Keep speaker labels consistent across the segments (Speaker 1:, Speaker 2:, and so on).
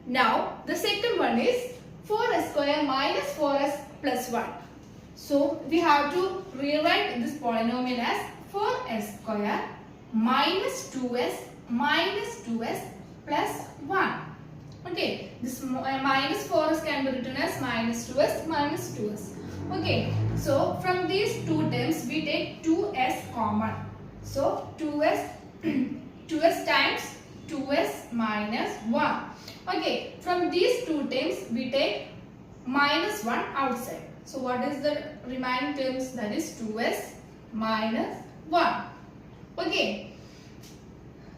Speaker 1: Now the second one is 4s square minus 4s plus 1. So we have to rewrite this polynomial as 4s square minus 2s plus 1. Okay, this minus 4s can be written as minus 2s minus 2s. Okay, so from these two terms we take 2s common. So 2s 2s times 2s minus 1. Okay, from these two terms we take minus 1 outside. So what is the remaining terms? That is 2s minus 1. Okay,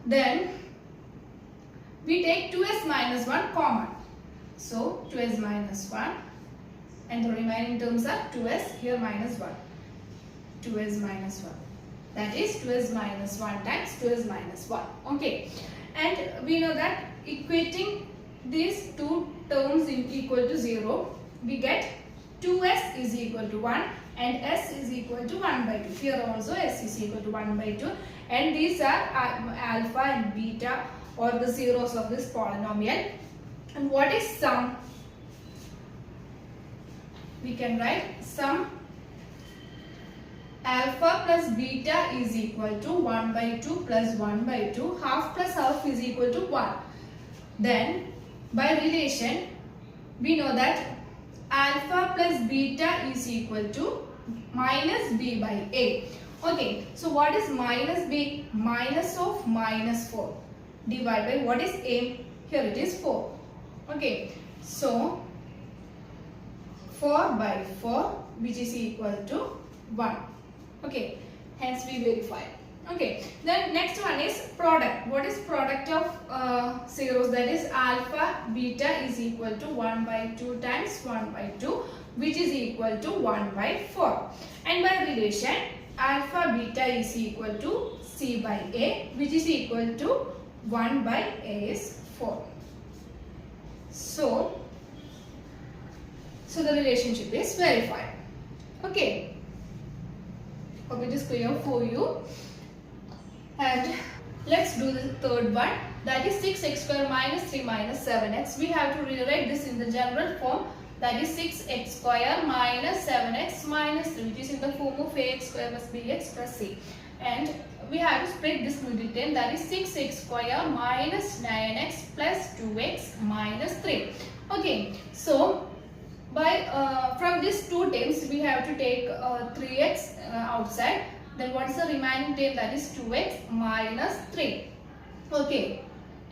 Speaker 1: then we take 2s minus 1 common. So 2s minus 1 and the remaining terms are 2s here minus 1. 2s minus 1. That is 2s minus 1 times 2s minus 1. Okay, and we know that equating these two terms in equal to 0, we get 2s is equal to 1 and s is equal to 1 by 2. Here also s is equal to 1 by 2, and these are alpha and beta or the zeros of this polynomial. And what is sum? We can write sum alpha plus beta is equal to 1 by 2 plus 1 by 2. Half plus half is equal to 1. Then by relation we know that alpha plus beta is equal to minus b by a. Okay, so what is minus b? Minus of minus 4 divided by what is a? Here it is 4. Okay, so 4 by 4 which is equal to 1. Okay, hence we verify. Okay, then next one is product. What is product of zeros? That is alpha beta is equal to 1 by 2 times 1 by 2 which is equal to 1 by 4. And by relation alpha beta is equal to c by a which is equal to 1 by a is 4. So the relationship is verified. Okay, hope it is clear for you. And let's do the third one, that is 6x square minus 3 minus 7x. We have to rewrite this in the general form, that is 6x square minus 7x minus 3, which is in the form of ax square plus bx plus c. And we have to split this middle term, that is 6x square minus 9x plus 2x minus 3. Okay, so by from these two terms we have to take 3x outside. Then what is the remaining term? That is 2x minus 3. Okay,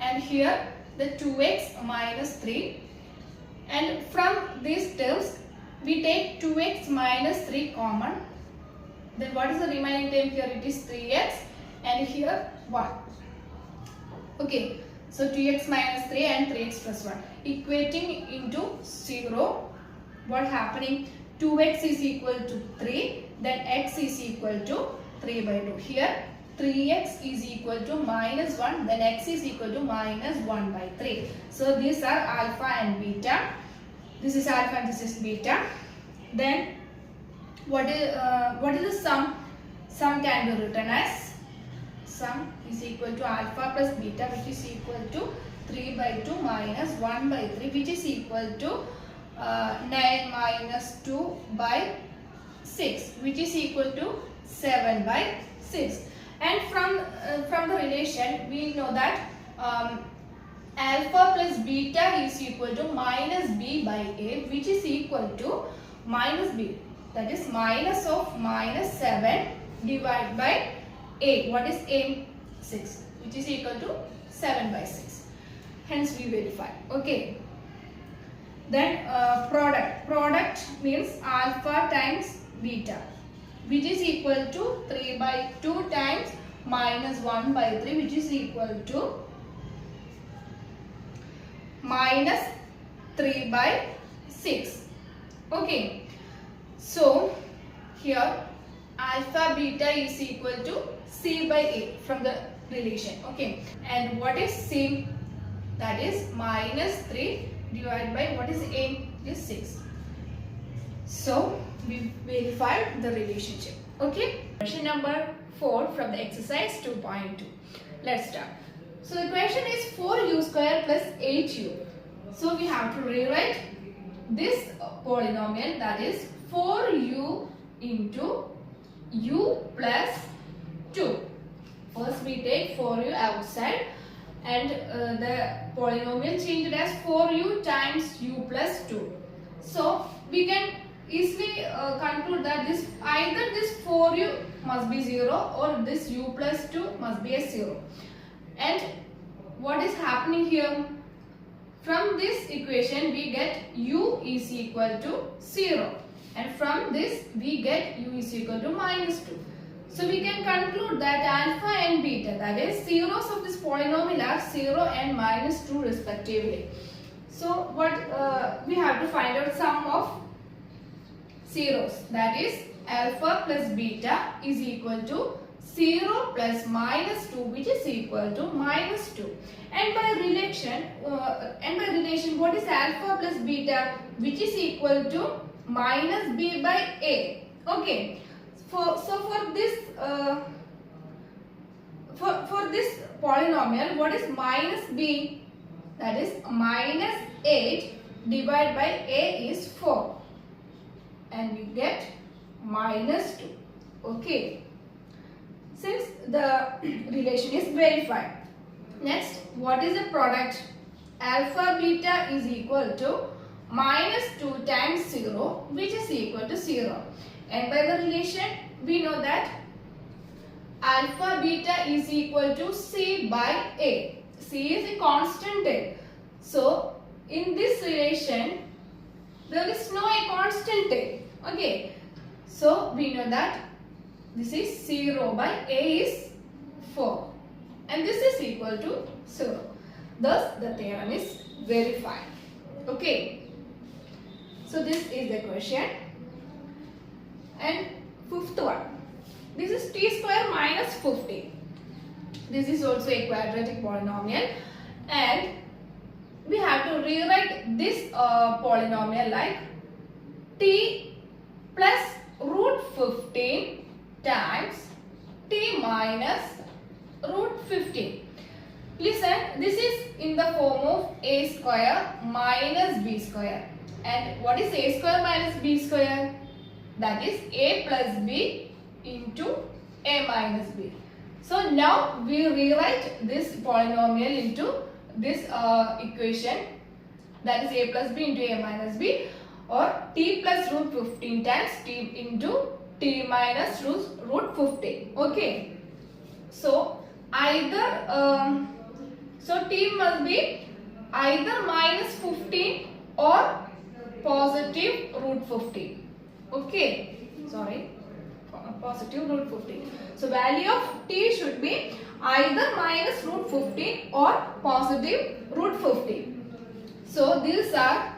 Speaker 1: and here the 2x minus 3, and from these terms we take 2x minus 3 common. Then what is the remaining term? Here it is 3x and here 1. Okay, so 2x minus 3 and 3x plus 1 equating into 0. What happening? 2x is equal to 3, then x is equal to 3 by 2. Here 3x is equal to minus 1, then x is equal to minus 1 by 3. So these are alpha and beta. This is alpha and this is beta. Then what is the sum? Sum can be written as sum is equal to alpha plus beta which is equal to 3 by 2 minus 1 by 3 which is equal to 9 minus 2 by 6 which is equal to 7 by 6. And from the relation we know that alpha plus beta is equal to minus b by a which is equal to minus b, that is minus of minus 7 divided by a. What is a? 6 which is equal to 7 by 6. Hence we verify. Okay. Then product means alpha times beta which is equal to 3 by 2 times minus 1 by 3 which is equal to minus 3 by 6. Okay, so here alpha beta is equal to c by a from the relation. Okay, and what is c? That is minus 3 divided by what is a? Is 6. So we verified the relationship. Okay, question number 4 from the exercise 2.2. Let's start. So the question is 4u square plus 8u. So we have to rewrite this polynomial, that is 4u into u plus 2. First we take 4u outside and the polynomial changed as 4u times u plus 2. So we can easily conclude that either this 4u must be 0 or this u plus 2 must be a 0. And what is happening here? From this equation we get u is equal to 0, and from this we get u is equal to minus 2. So we can conclude that alpha and beta, that is zeros of this polynomial, are 0 and minus 2 respectively. So what we have to find out sum of zeros, that is alpha plus beta is equal to 0 plus minus 2, which is equal to minus 2. And by relation, what is alpha plus beta, which is equal to minus b by a. Okay. For this polynomial, what is minus b? That is minus 8 divided by a is 4, and we get minus 2. Okay. Since the relation is verified. Next, what is the product? Alpha beta is equal to minus 2 times 0, which is equal to 0. And by the relation, we know that alpha beta is equal to c by a. C is a constant a. So, in this relation, there is no a constant a. Okay. So, we know that this is 0 by a is 4. And this is equal to 0. Thus, the theorem is verified. Okay. So, this is the question. And fifth one. This is t square minus 50. This is also a quadratic polynomial. And we have to rewrite this polynomial like t plus root 15 times t minus root 15. Listen, this is in the form of a square minus b square. And what is a square minus b square? That is a plus b into a minus b. So now we rewrite this polynomial into this equation, that is a plus b into a minus b, or t plus root 15 times t into t minus root 15. Okay. So either so t must be either minus 15 or positive root 15. Okay, sorry, positive root 15. So value of t should be either minus root 15 or positive root 15. So these are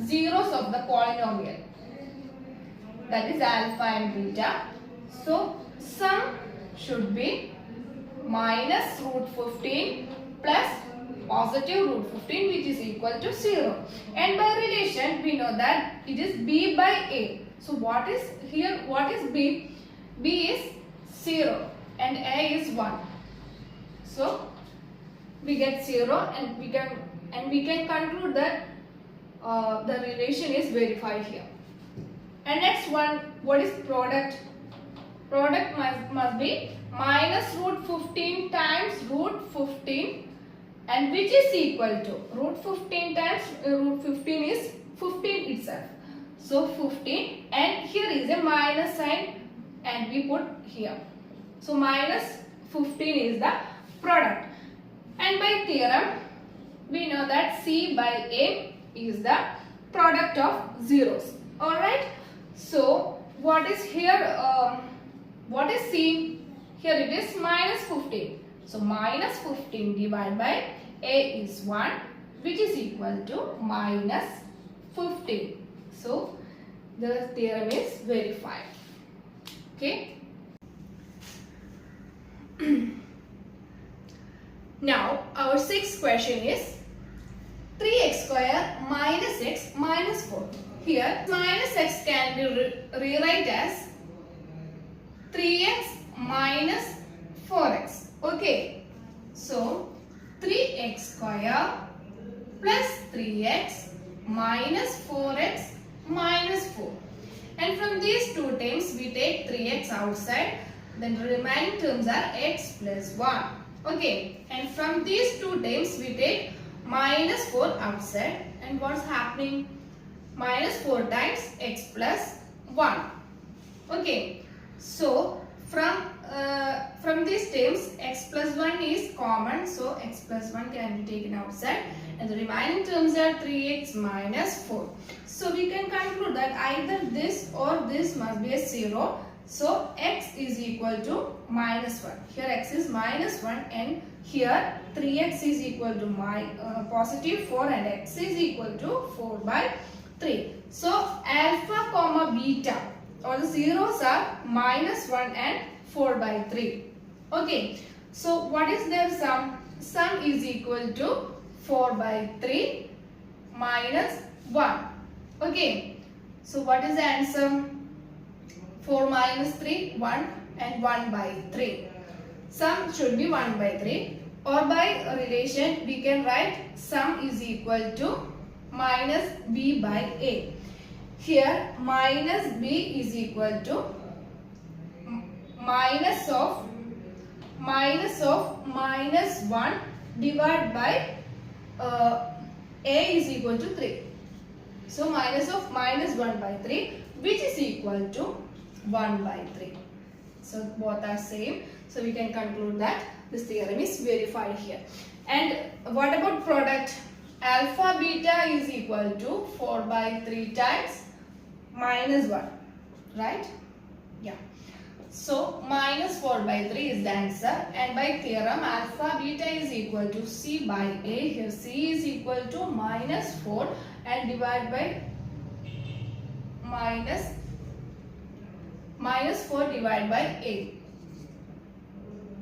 Speaker 1: zeros of the polynomial, that is alpha and beta. So sum should be minus root 15 plus positive root 15, which is equal to 0. And by relation, we know that it is b by a. So what is here? What is b? B is 0 and a is 1. So we get 0, and we can conclude that the relation is verified here. And next one, what is product? Product must be minus root 15 times root 15, and which is equal to root 15 times root 15 is 15 itself. So 15, and here is a minus sign and we put here. So minus 15 is the product. And by theorem, we know that c by a is the product of zeros. Alright. So what is here? What is c? Here it is minus 15. So minus 15 divided by a is 1, which is equal to minus 15. So the theorem is verified. Okay. Now our sixth question is 3x square minus x minus 4. Here minus x can be rewrite as 3x minus 4x. Okay. So 3x square plus 3x minus 4x minus 4. And from these two terms we take 3x outside. Then the remaining terms are x plus 1. Okay. And from these two terms we take minus 4 outside. And what's happening? Minus 4 times x plus 1. Okay. So from these terms x plus 1 is common. So x plus 1 can be taken outside. And the remaining terms are 3x minus 4. So we can conclude that either this or this must be a 0. So x is equal to minus 1. Here x is minus 1 and here 3x is equal to positive 4 and x is equal to 4 by 3. So alpha comma beta or the zeros are minus 1 and 4 by 3. Okay. So what is their sum? Sum is equal to 4 by 3 minus 1. Okay. So what is the answer? 4 minus 3, 1 and 1 by 3. Sum should be 1 by 3. Or by relation we can write sum is equal to minus b by a. Here minus b is equal to minus of minus 1 divided by a is equal to 3. So minus of minus 1 by 3 which is equal to 1 by 3. So both are same. So we can conclude that this theorem is verified here. And what about product? Alpha beta is equal to 4 by 3 times minus 1. Right? Yeah. So minus 4 by 3 is the answer. And by theorem alpha beta is equal to c by a. Here c is equal to minus 4 and divide by minus 4 divided by a.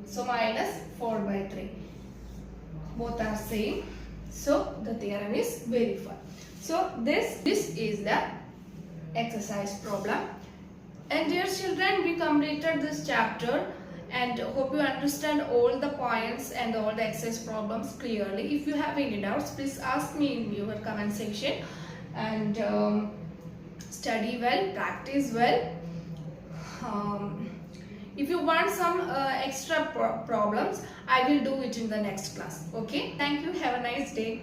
Speaker 1: So minus 4 by 3. Both are same. So the theorem is verified. So this is the exercise problem. And dear children, we completed this chapter and hope you understand all the points and all the exercise problems clearly. If you have any doubts, please ask me in your comment section. And study well, practice well. If you want some extra problems, I will do it in the next class. Okay, thank you. Have a nice day.